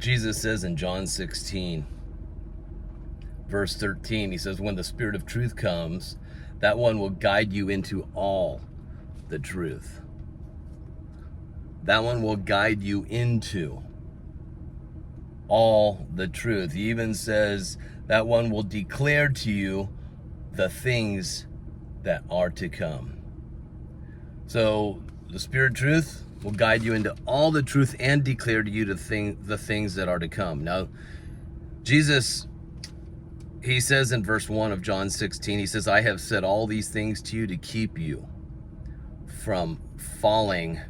Jesus says in John 16, verse 13, he says, when the Spirit of truth comes, that one will guide you into all the truth. That one will guide you into all the truth. He even says that one will declare to you the things that are to come. So the Spirit of truth will guide you into all the truth and declare to you the things that are to come. Now, Jesus, he says in verse 1 of John 16, he says, I have said all these things to you to keep you from falling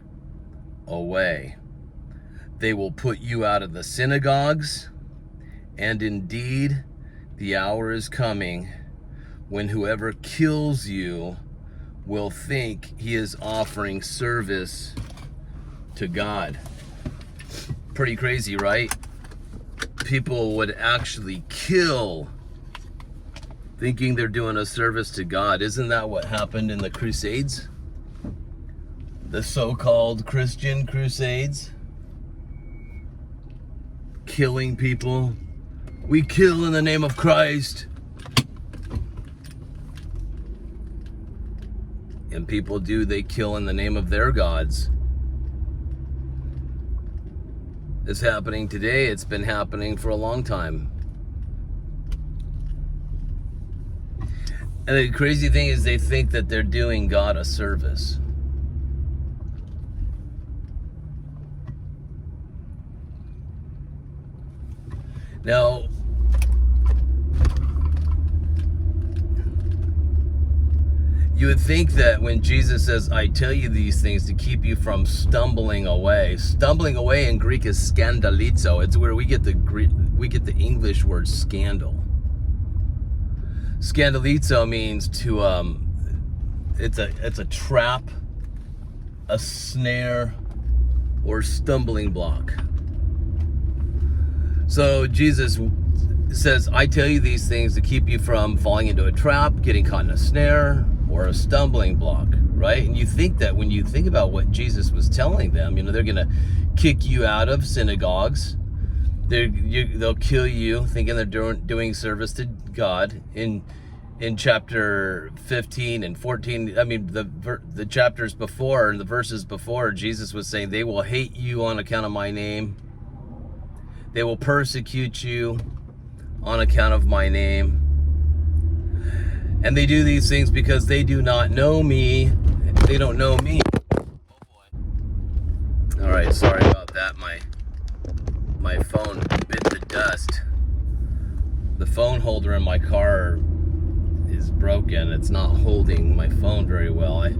away. They will put you out of the synagogues, and indeed the hour is coming when whoever kills you will think he is offering service to God. Pretty crazy, right? People would actually kill thinking they're doing a service to God. Isn't that what happened in the Crusades? The so-called Christian Crusades? Killing people. We kill in the name of Christ. And people do, they kill in the name of their gods. It's happening today. It's been happening for a long time. And the crazy thing is they think that they're doing God a service. Now, you would think that when Jesus says, I tell you these things to keep you from stumbling away. Stumbling away in Greek is skandalizo. It's where we get the English word scandal. Skandalizo means to it's a trap, a snare, or stumbling block. So Jesus says, I tell you these things to keep you from falling into a trap, getting caught in a snare, or a stumbling block, right? And you think that when you think about what Jesus was telling them, they're going to kick you out of synagogues. They'll kill you thinking they're doing service to God. In chapter 15 and 14, the chapters before and the verses before, Jesus was saying they will hate you on account of my name. They will persecute you on account of my name. And they do these things because they do not know me. They don't know me. Oh boy. All right, sorry about that. My phone bit the dust. The phone holder in my car is broken. It's not holding my phone very well.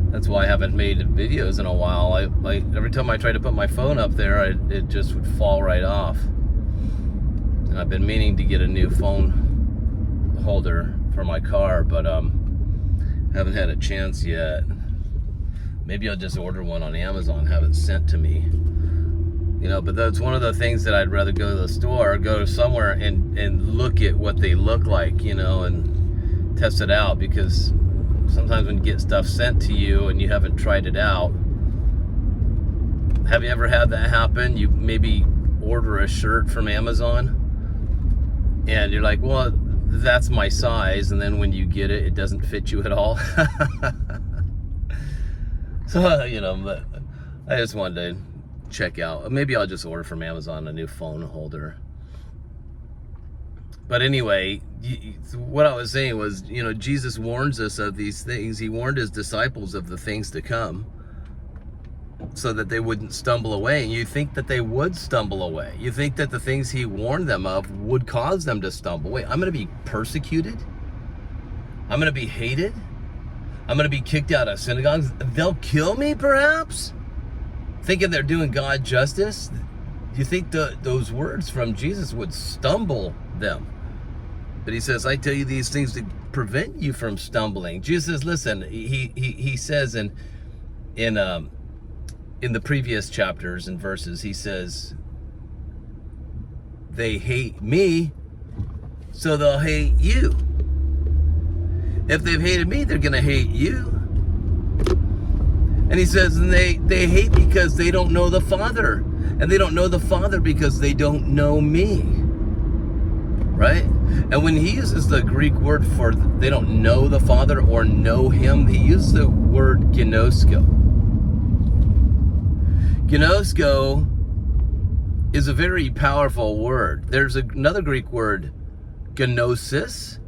That's why I haven't made videos in a while. Every time I try to put my phone up there, it just would fall right off. And I've been meaning to get a new phone holder for my car, but haven't had a chance yet. Maybe I'll just order one on Amazon, have it sent to me. But that's one of the things that I'd rather go to the store, go somewhere and look at what they look like, and test it out, because sometimes when you get stuff sent to you and you haven't tried it out. Have you ever had that happen? You maybe order a shirt from Amazon and you're like, well, that's my size, and then when you get it, it doesn't fit you at all. So, but I just wanted to check out. Maybe I'll just order from Amazon a new phone holder. But anyway, what I was saying was, Jesus warns us of these things. He warned his disciples of the things to come so that they wouldn't stumble away. And you think that they would stumble away. You think that the things he warned them of would cause them to stumble away. I'm going to be persecuted. I'm going to be hated. I'm going to be kicked out of synagogues. They'll kill me, perhaps? Thinking they're doing God justice? You think those words from Jesus would stumble them? But he says, I tell you these things to prevent you from stumbling. Jesus says, listen, he says in the previous chapters and verses, he says, they hate me, so they'll hate you. If they've hated me, they're going to hate you. And he says, and they hate because they don't know the Father. And they don't know the Father because they don't know me. Right? And when he uses the Greek word for they don't know the Father or know him, he uses the word gnosko. Gnosko is a very powerful word. There's another Greek word, gnosis,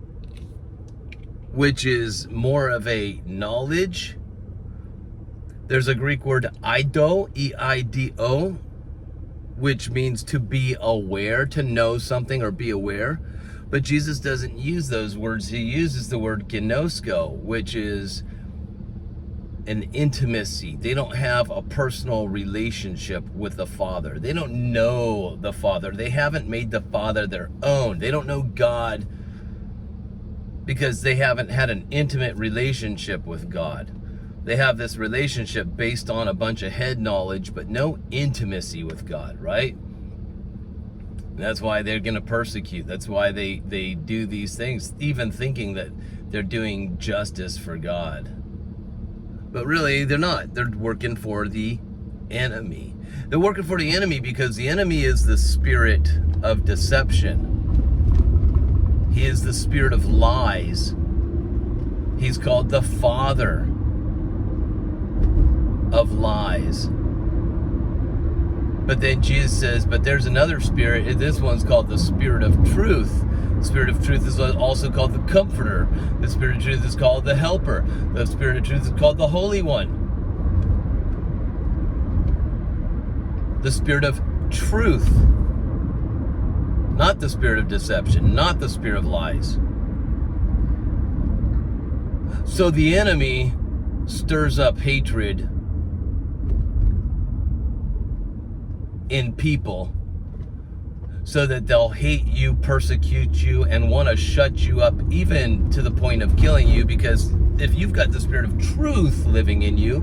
which is more of a knowledge. There's a Greek word eido, E-I-D-O, which means to be aware, to know something or be aware. But Jesus doesn't use those words. He uses the word gnosko, which is an intimacy. They don't have a personal relationship with the Father. They don't know the Father. They haven't made the Father their own. They don't know God because they haven't had an intimate relationship with God. They have this relationship based on a bunch of head knowledge, but no intimacy with God, right? That's why they're going to persecute. That's why they do these things, even thinking that they're doing justice for God. But really, they're not. They're working for the enemy. They're working for the enemy because the enemy is the spirit of deception. He is the spirit of lies. He's called the father of lies. But then Jesus says, but there's another spirit, and this one's called the spirit of truth. The spirit of truth is also called the comforter. The spirit of truth is called the helper. The spirit of truth is called the Holy One. The spirit of truth. Not the spirit of deception, not the spirit of lies. So the enemy stirs up hatred in people so that they'll hate you, persecute you, and want to shut you up, even to the point of killing you, because if you've got the spirit of truth living in you,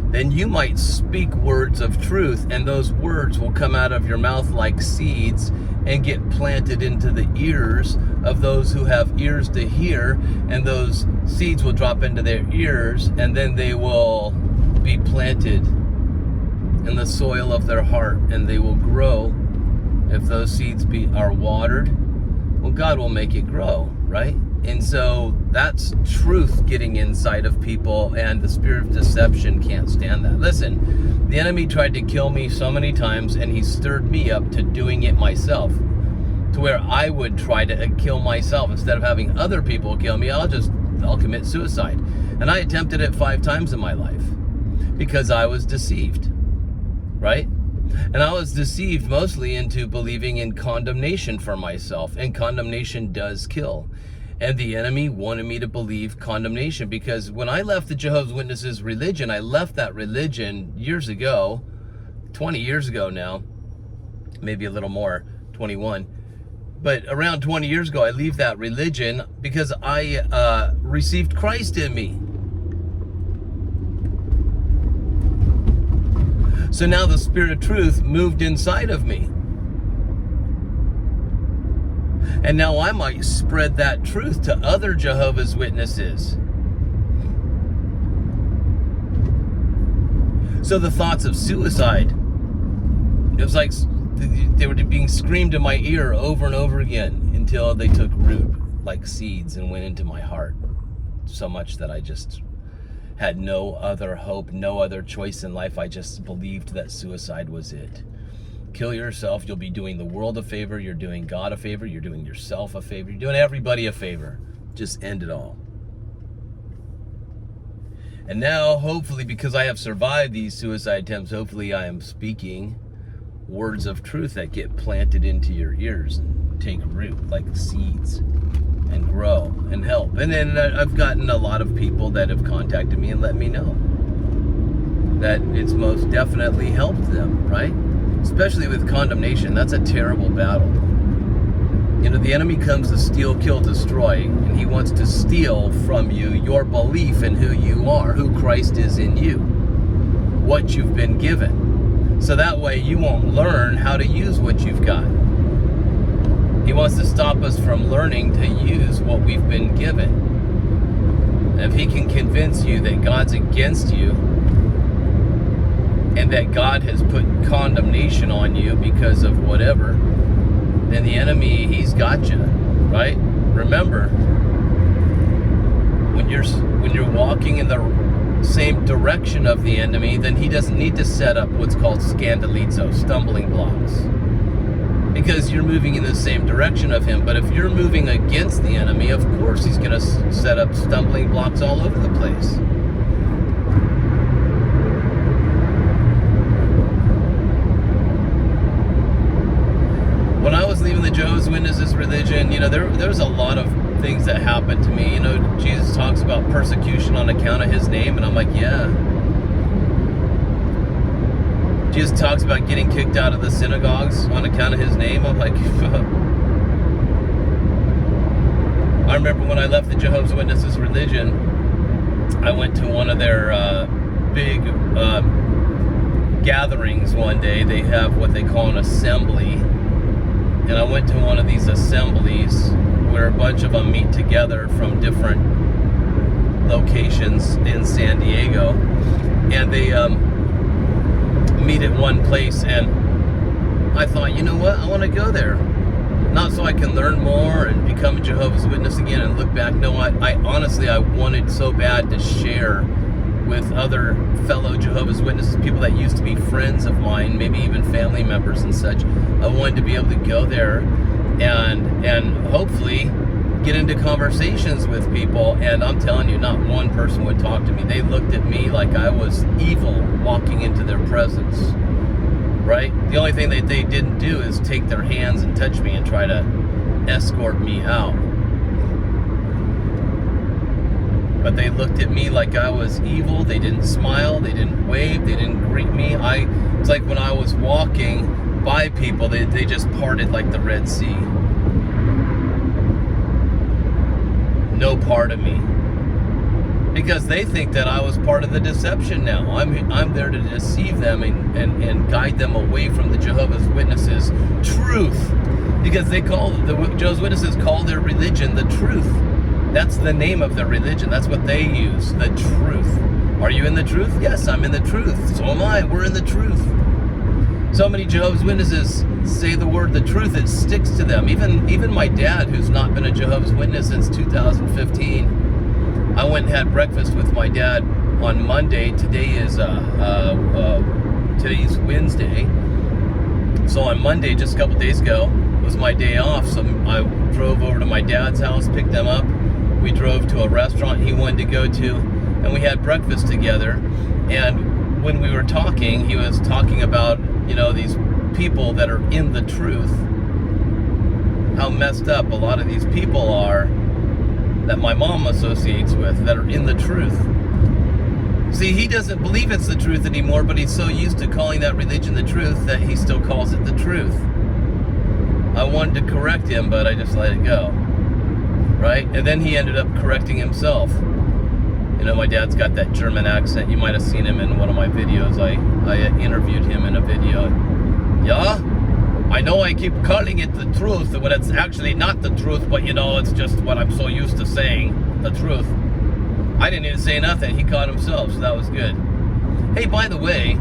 then you might speak words of truth, and those words will come out of your mouth like seeds and get planted into the ears of those who have ears to hear, and those seeds will drop into their ears, and then they will be planted in the soil of their heart, and they will grow. If those seeds are watered, well, God will make it grow, right? And so that's truth getting inside of people, and the spirit of deception can't stand that. Listen, the enemy tried to kill me so many times, and he stirred me up to doing it myself, to where I would try to kill myself. Instead of having other people kill me, I'll commit suicide. And I attempted it 5 times in my life because I was deceived. Right? And I was deceived mostly into believing in condemnation for myself. And condemnation does kill. And the enemy wanted me to believe condemnation, because when I left the Jehovah's Witnesses religion, I left that religion years ago, 20 years ago now, maybe a little more, 21. But around 20 years ago, I left that religion because I received Christ in me. So now the spirit of truth moved inside of me. And now I might spread that truth to other Jehovah's Witnesses. So the thoughts of suicide, it was like they were being screamed in my ear over and over again until they took root like seeds and went into my heart. So much that I just had no other hope, no other choice in life. I just believed that suicide was it. Kill yourself. You'll be doing the world a favor. You're doing God a favor. You're doing yourself a favor. You're doing everybody a favor. Just end it all. And now, hopefully, because I have survived these suicide attempts, hopefully I am speaking words of truth that get planted into your ears and take root like seeds and grow and help. And then I've gotten a lot of people that have contacted me and let me know that it's most definitely helped them, right? Especially with condemnation. That's a terrible battle. You know, the enemy comes to steal, kill, destroy, and he wants to steal from you your belief in who you are, who Christ is in you, what you've been given. So that way you won't learn how to use what you've got. He wants to stop us from learning to use what we've been given. And if he can convince you that God's against you, and that God has put condemnation on you because of whatever, then the enemy, he's got you, right? Remember, when you're walking in the same direction of the enemy, then he doesn't need to set up what's called scandalizo, stumbling blocks, because you're moving in the same direction of him. But if you're moving against the enemy, of course he's going to set up stumbling blocks all over the place. When I was leaving the Jehovah's Witnesses religion, there was a lot of things that happened to me. Jesus talks about persecution on account of his name, and I'm like, yeah. Jesus talks about getting kicked out of the synagogues on account of his name. I'm like, I remember when I left the Jehovah's Witnesses religion, I went to one of their big gatherings one day. They have what they call an assembly. And I went to one of these assemblies where a bunch of them meet together from different locations in San Diego. And they meet at one place. And I thought, you know what? I want to go there. Not so I can learn more and become a Jehovah's Witness again and look back. No, I honestly, I wanted so bad to share with other fellow Jehovah's Witnesses, people that used to be friends of mine, maybe even family members and such. I wanted to be able to go there and hopefully get into conversations with people. And I'm telling you, not one person would talk to me. They looked at me like I was evil walking into their presence, right? The only thing that they didn't do is take their hands and touch me and try to escort me out. But they looked at me like I was evil. They didn't smile. They didn't wave. They didn't greet me. It's like when I was walking by people, they just parted like the Red Sea. No part of me. Because they think that I was part of the deception now. I'm there to deceive them and guide them away from the Jehovah's Witnesses truth. Because the Jehovah's Witnesses call their religion the truth. That's the name of their religion. That's what they use, the truth. Are you in the truth? Yes, I'm in the truth. So am I. We're in the truth. So many Jehovah's Witnesses say the word the truth. It sticks to them. Even my dad, who's not been a Jehovah's Witness since 2015, I went and had breakfast with my dad on Monday. Today's Wednesday. So on Monday, just a couple days ago, was my day off. So I drove over to my dad's house, picked them up. We drove to a restaurant he wanted to go to, and we had breakfast together. And when we were talking, he was talking about, these people that are in the truth, how messed up a lot of these people are that my mom associates with, that are in the truth. See, he doesn't believe it's the truth anymore, but he's so used to calling that religion the truth that he still calls it the truth. I wanted to correct him, but I just let it go. Right? And then he ended up correcting himself. My dad's got that German accent. You might have seen him in one of my videos. I interviewed him in a video. Yeah? I know I keep calling it the truth when it's actually not the truth, but it's just what I'm so used to saying, the truth. I didn't even say nothing. He caught himself, so that was good. Hey, by the way,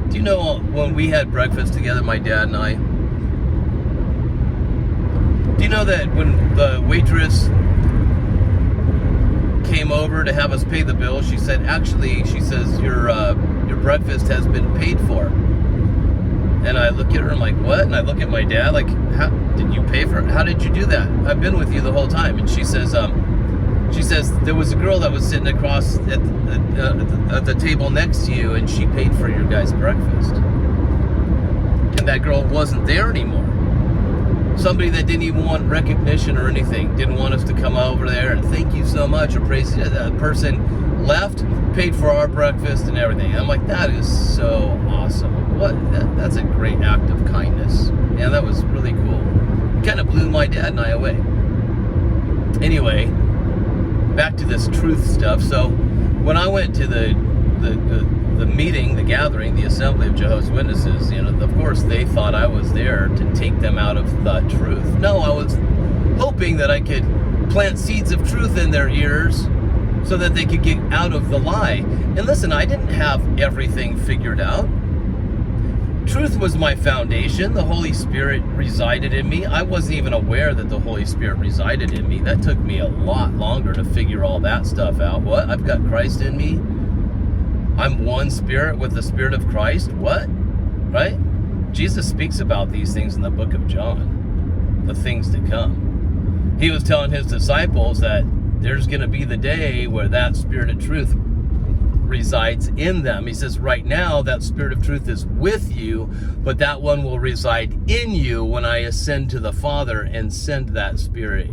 do you know when we had breakfast together, my dad and I, do you know that when the waitress came over to have us pay the bill, she said, your breakfast has been paid for. And I look at her, I'm like, what? And I look at my dad, like, how did you pay for it? How did you do that? I've been with you the whole time. And she says, there was a girl that was sitting across at the table next to you, and she paid for your guys' breakfast. And that girl wasn't there anymore. Somebody that didn't even want recognition or anything, didn't want us to come over there and thank you so much or praise you. That person left, paid for our breakfast and everything. I'm like, that is so awesome. That's a great act of kindness. Yeah, that was really cool. It kind of blew my dad and I away. Anyway, back to this truth stuff. So when I went to the meeting, the gathering, the assembly of Jehovah's Witnesses, of course they thought I was there to take them out of the truth. No, I was hoping that I could plant seeds of truth in their ears so that they could get out of the lie. And listen, I didn't have everything figured out. Truth was my foundation. The Holy Spirit resided in me. I wasn't even aware that the Holy Spirit resided in me. That took me a lot longer to figure all that stuff out. What? I've got Christ in me. I'm one spirit with the Spirit of Christ. What? Right? Jesus speaks about these things in the book of John, the things to come. He was telling his disciples that there's going to be the day where that Spirit of truth resides in them. He says, right now, that Spirit of truth is with you, but that one will reside in you when I ascend to the Father and send that Spirit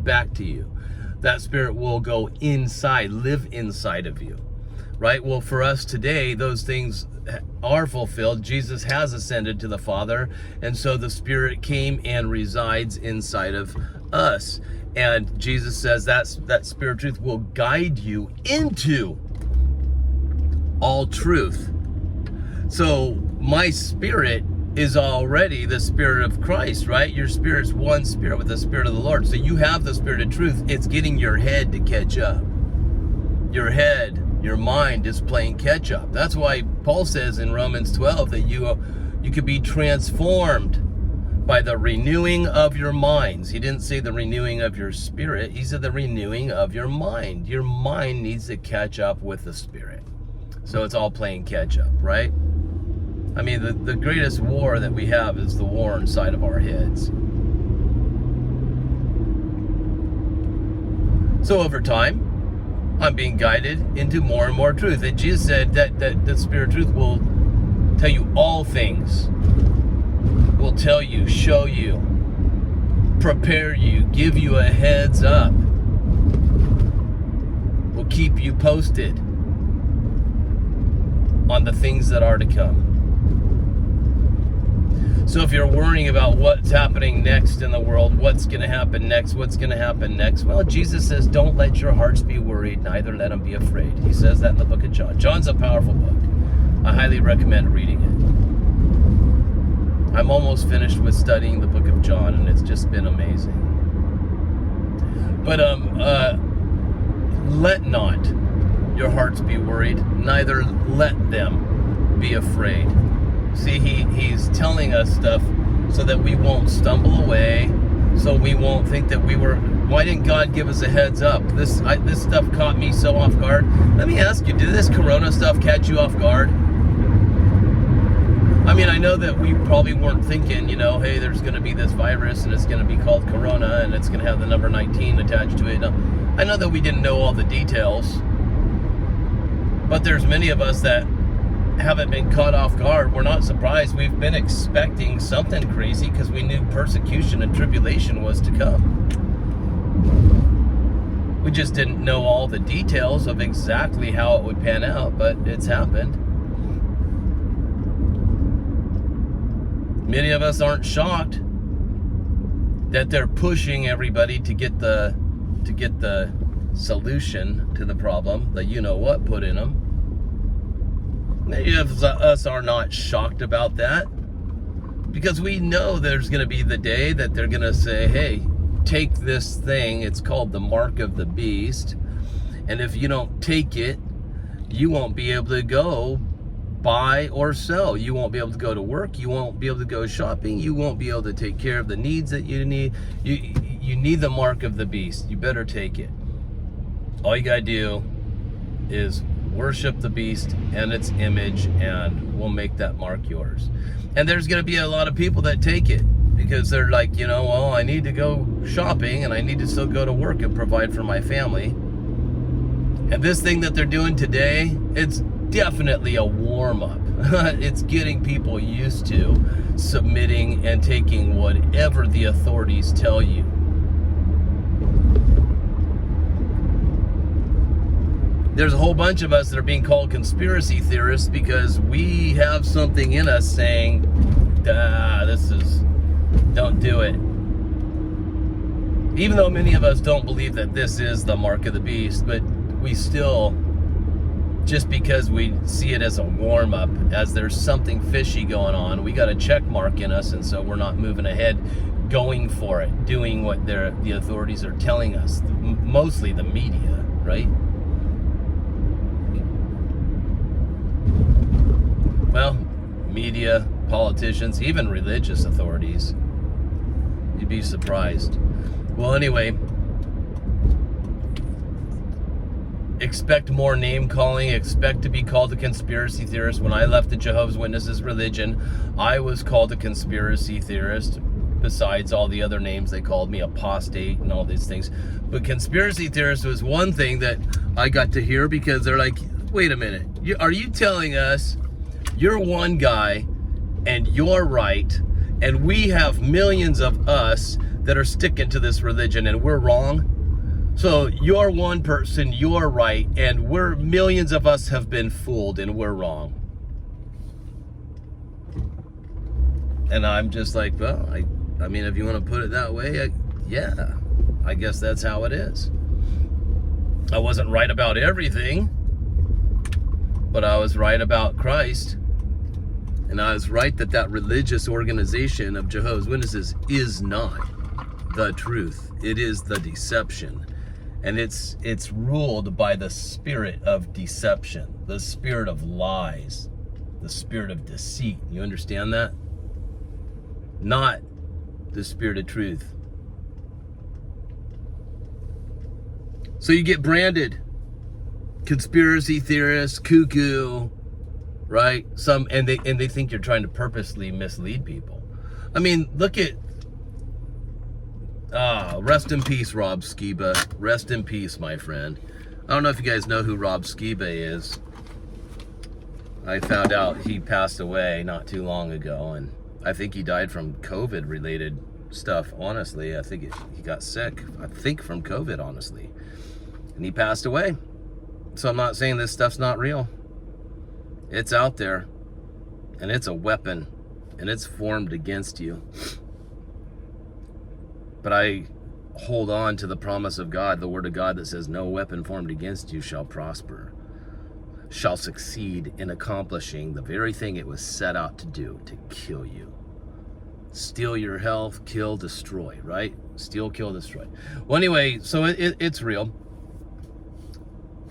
back to you. That Spirit will go inside, live inside of you. Right? Well, for us today, those things are fulfilled. Jesus has ascended to the Father, and so the Spirit came and resides inside of us. And Jesus says that Spirit of truth will guide you into all truth. So my spirit is already the Spirit of Christ, right? Your spirit's one spirit with the Spirit of the Lord. So you have the Spirit of truth. It's getting your head to catch up. Your head, your mind is playing catch up. That's why Paul says in Romans 12 that you could be transformed by the renewing of your minds. He didn't say the renewing of your spirit. He said the renewing of your mind. Your mind needs to catch up with the Spirit. So it's all playing catch up, right? I mean, the greatest war that we have is the war inside of our heads. So over time, I'm being guided into more and more truth. And Jesus said that the Spirit of truth will tell you all things. Will tell you, show you, prepare you, give you a heads up. Will keep you posted on the things that are to come. So if you're worrying about what's happening next in the world, what's going to happen next, well, Jesus says, don't let your hearts be worried, neither let them be afraid. He says that in the book of John. John's a powerful book. I highly recommend reading it. I'm almost finished with studying the book of John, and it's just been amazing. But let not your hearts be worried, neither let them be afraid. See, he's telling us stuff so that we won't stumble away, so we won't think that why didn't God give us a heads up? This stuff caught me so off guard. Let me ask you, did this corona stuff catch you off guard? I mean, I know that we probably weren't thinking, hey, there's going to be this virus and it's going to be called corona and it's going to have the number 19 attached to it. I know that we didn't know all the details. But there's many of us that haven't been caught off guard. We're not surprised. We've been expecting something crazy because we knew persecution and tribulation was to come. We just didn't know all the details of exactly how it would pan out, but it's happened. Many of us aren't shocked that they're pushing everybody to get the solution to the problem, the you-know-what put in them. Many of us are not shocked about that because we know there's going to be the day that they're going to say, hey, take this thing, it's called the mark of the beast, and if you don't take it, you won't be able to go buy or sell. You won't be able to go to work. You won't be able to go shopping. You won't be able to take care of the needs that you need. You need the mark of the beast. You better take it. All you gotta do is worship the beast and its image, and we'll make that mark yours. And there's gonna be a lot of people that take it because they're like, well, I need to go shopping and I need to still go to work and provide for my family. And this thing that they're doing today, it's definitely a warm-up. It's getting people used to submitting and taking whatever the authorities tell you. There's a whole bunch of us that are being called conspiracy theorists because we have something in us saying, don't do it. Even though many of us don't believe that this is the mark of the beast, but we still, just because we see it as a warm-up, as there's something fishy going on, we got a check mark in us, and so we're not moving ahead, going for it, doing what the authorities are telling us, mostly the media, right? Well, media, politicians, even religious authorities. You'd be surprised. Well, anyway, expect more name calling, expect to be called a conspiracy theorist. When I left the Jehovah's Witnesses religion, I was called a conspiracy theorist, besides all the other names they called me, apostate and all these things. But conspiracy theorist was one thing that I got to hear, because they're like, wait a minute, are you telling us you're one guy and you're right, and we have millions of us that are sticking to this religion and we're wrong? So you're one person, you're right, and millions of us have been fooled and we're wrong. And I'm just like, well, I mean, if you want to put it that way, yeah, I guess that's how it is. I wasn't right about everything, but I was right about Christ. And I was right that religious organization of Jehovah's Witnesses is not the truth. It is the deception. And it's ruled by the spirit of deception, the spirit of lies, the spirit of deceit. You understand that? Not the spirit of truth. So you get branded conspiracy theorist, cuckoo, right? And they think you're trying to purposely mislead people. I mean, look at rest in peace, Rob Skiba. Rest in peace, my friend. I don't know if you guys know who Rob Skiba is. I found out he passed away not too long ago, and I think he died from COVID-related stuff, honestly. I think he got sick, I think, from COVID, honestly. And he passed away. So I'm not saying this stuff's not real. It's out there, and it's a weapon, and it's formed against you. But I hold on to the promise of God, the word of God that says, no weapon formed against you shall prosper, shall succeed in accomplishing the very thing it was set out to do, to kill you. Steal your health, kill, destroy, right? Steal, kill, destroy. Well, anyway, so it's real.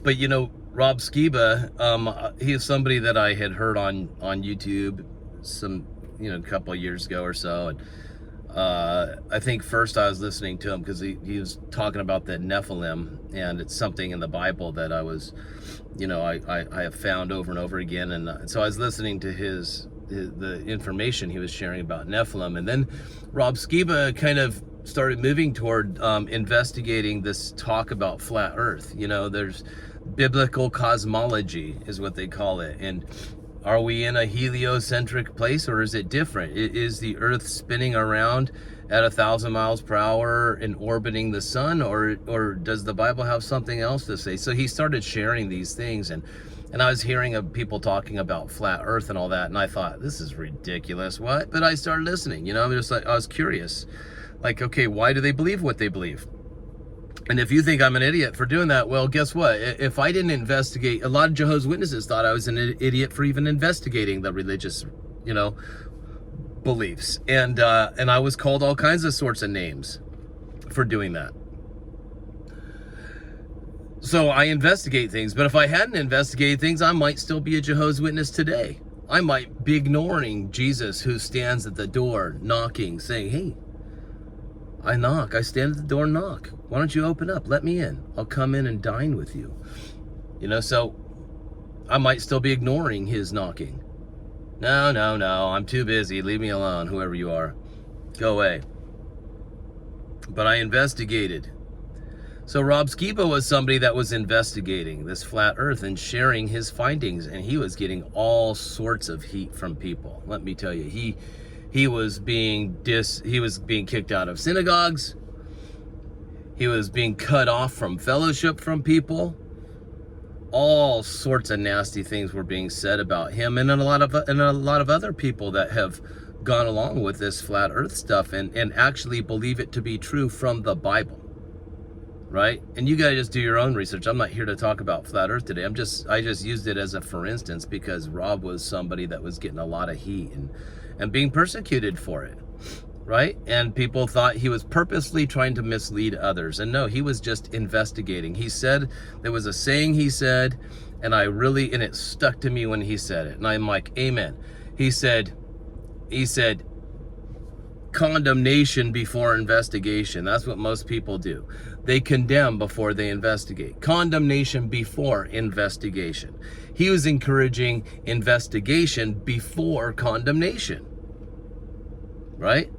But, you know, Rob Skiba, he is somebody that I had heard on YouTube a couple of years ago or so. And I think first I was listening to him because he was talking about the Nephilim, and it's something in the Bible that I was, I have found over and over again. And so I was listening to the information he was sharing about Nephilim. And then Rob Skiba kind of started moving toward investigating this talk about flat earth. There's biblical cosmology is what they call it. And are we in a heliocentric place, or is it different? Is the earth spinning around at 1,000 miles per hour and orbiting the sun, or does the Bible have something else to say? So he started sharing these things, and I was hearing of people talking about flat earth and all that, and I thought, this is ridiculous. What? But I started listening, I'm just like, I was curious. Like, okay, why do they believe what they believe? And if you think I'm an idiot for doing that, well, guess what? If I didn't investigate, a lot of Jehovah's Witnesses thought I was an idiot for even investigating the religious, beliefs. And I was called all kinds of sorts of names for doing that. So I investigate things, but if I hadn't investigated things, I might still be a Jehovah's Witness today. I might be ignoring Jesus, who stands at the door knocking, saying, hey, I knock. I stand at the door and knock. Why don't you open up? Let me in. I'll come in and dine with you. So I might still be ignoring his knocking. No, I'm too busy. Leave me alone, whoever you are. Go away. But I investigated. So Rob Skiba was somebody that was investigating this flat earth and sharing his findings, and he was getting all sorts of heat from people. Let me tell you, he was being kicked out of synagogues. He was being cut off from fellowship from people. All sorts of nasty things were being said about him, and a lot of other people that have gone along with this flat earth stuff and actually believe it to be true from the Bible. Right? And you gotta just do your own research. I'm not here to talk about flat earth today. I just used it as a for instance because Rob was somebody that was getting a lot of heat and being persecuted for it. right? And people thought he was purposely trying to mislead others. And no, he was just investigating. He said, there was a saying he said, and it stuck to me when he said it. And I'm like, amen. He said, condemnation before investigation. That's what most people do. They condemn before they investigate. Condemnation before investigation. He was encouraging investigation before condemnation, right?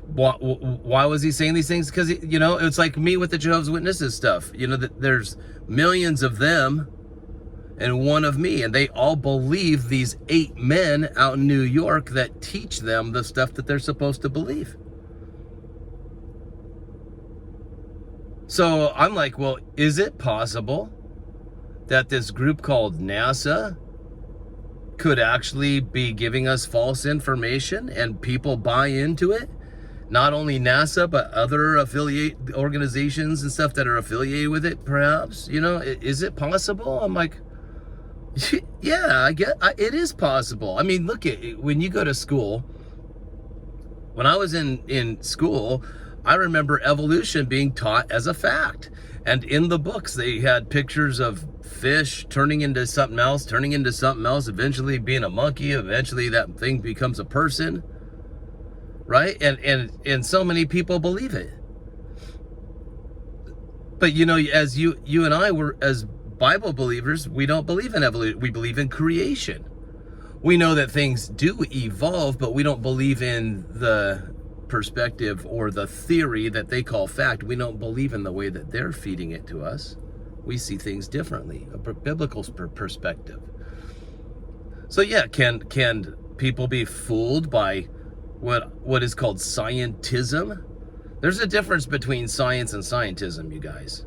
Why was he saying these things? Because, it's like me with the Jehovah's Witnesses stuff. There's millions of them and one of me, and they all believe these 8 men out in New York that teach them the stuff that they're supposed to believe. So I'm like, well, is it possible that this group called NASA could actually be giving us false information and people buy into it? Not only NASA, but other affiliate organizations and stuff that are affiliated with it, perhaps. Is it possible? I'm like, yeah, it is possible. I mean, look at when you go to school. When I was in school, I remember evolution being taught as a fact. And in the books, they had pictures of fish turning into something else, eventually being a monkey, eventually that thing becomes a person, right? And so many people believe it. But as you and I were, as Bible believers, we don't believe in evolution. We believe in creation. We know that things do evolve, but we don't believe in the perspective or the theory that they call fact. We don't believe in the way that they're feeding it to us. We see things differently, a biblical perspective. So yeah, can people be fooled by what is called scientism? There's a difference between science and scientism, you guys.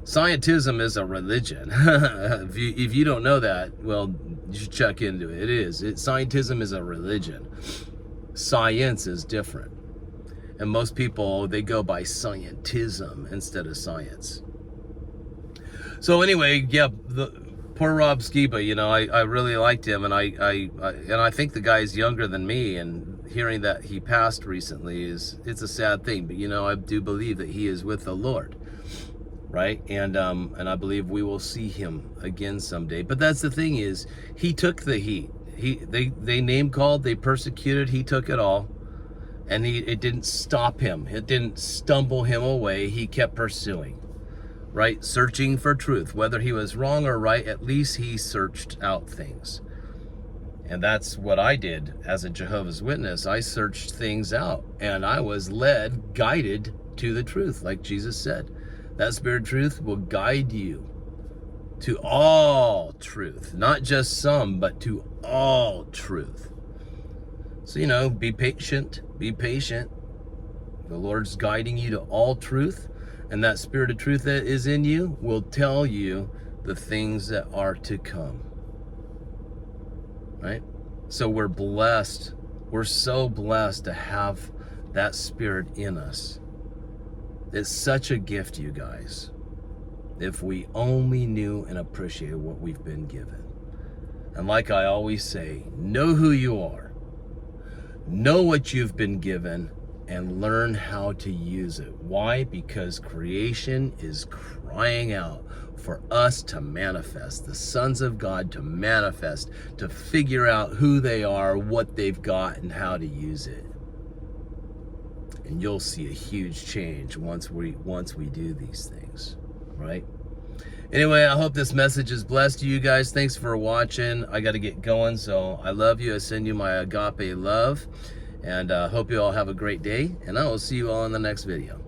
Scientism is a religion. If you don't know that, well, you should check into it. Scientism is a religion. Science is different. And most people, they go by scientism instead of science. So anyway, yeah, the poor Rob Skiba, I really liked him, and I think the guy's younger than me, and hearing that he passed recently it's a sad thing, but I do believe that he is with the Lord. Right? And I believe we will see him again someday. But that's the thing, is he took the heat. They name called, they persecuted, he took it all. And it didn't stop him. It didn't stumble him away. He kept pursuing, right? Searching for truth. Whether he was wrong or right, at least he searched out things. And that's what I did as a Jehovah's Witness. I searched things out, and I was led, guided to the truth, like Jesus said. That Spirit of truth will guide you to all truth, not just some, but to all truth. So, be patient, The Lord's guiding you to all truth, and that Spirit of truth that is in you will tell you the things that are to come, right? So we're blessed. We're so blessed to have that Spirit in us. It's such a gift, you guys, if we only knew and appreciated what we've been given. And like I always say, know who you are, know what you've been given, and learn how to use it. Why? Because creation is crying out for us to manifest, the sons of God to manifest, to figure out who they are, what they've got, and how to use it. And you'll see a huge change once we do these things, right? Anyway, I hope this message is blessed to you guys. Thanks for watching. I got to get going, so I love you. I send you my agape love, and hope you all have a great day, and I will see you all in the next video.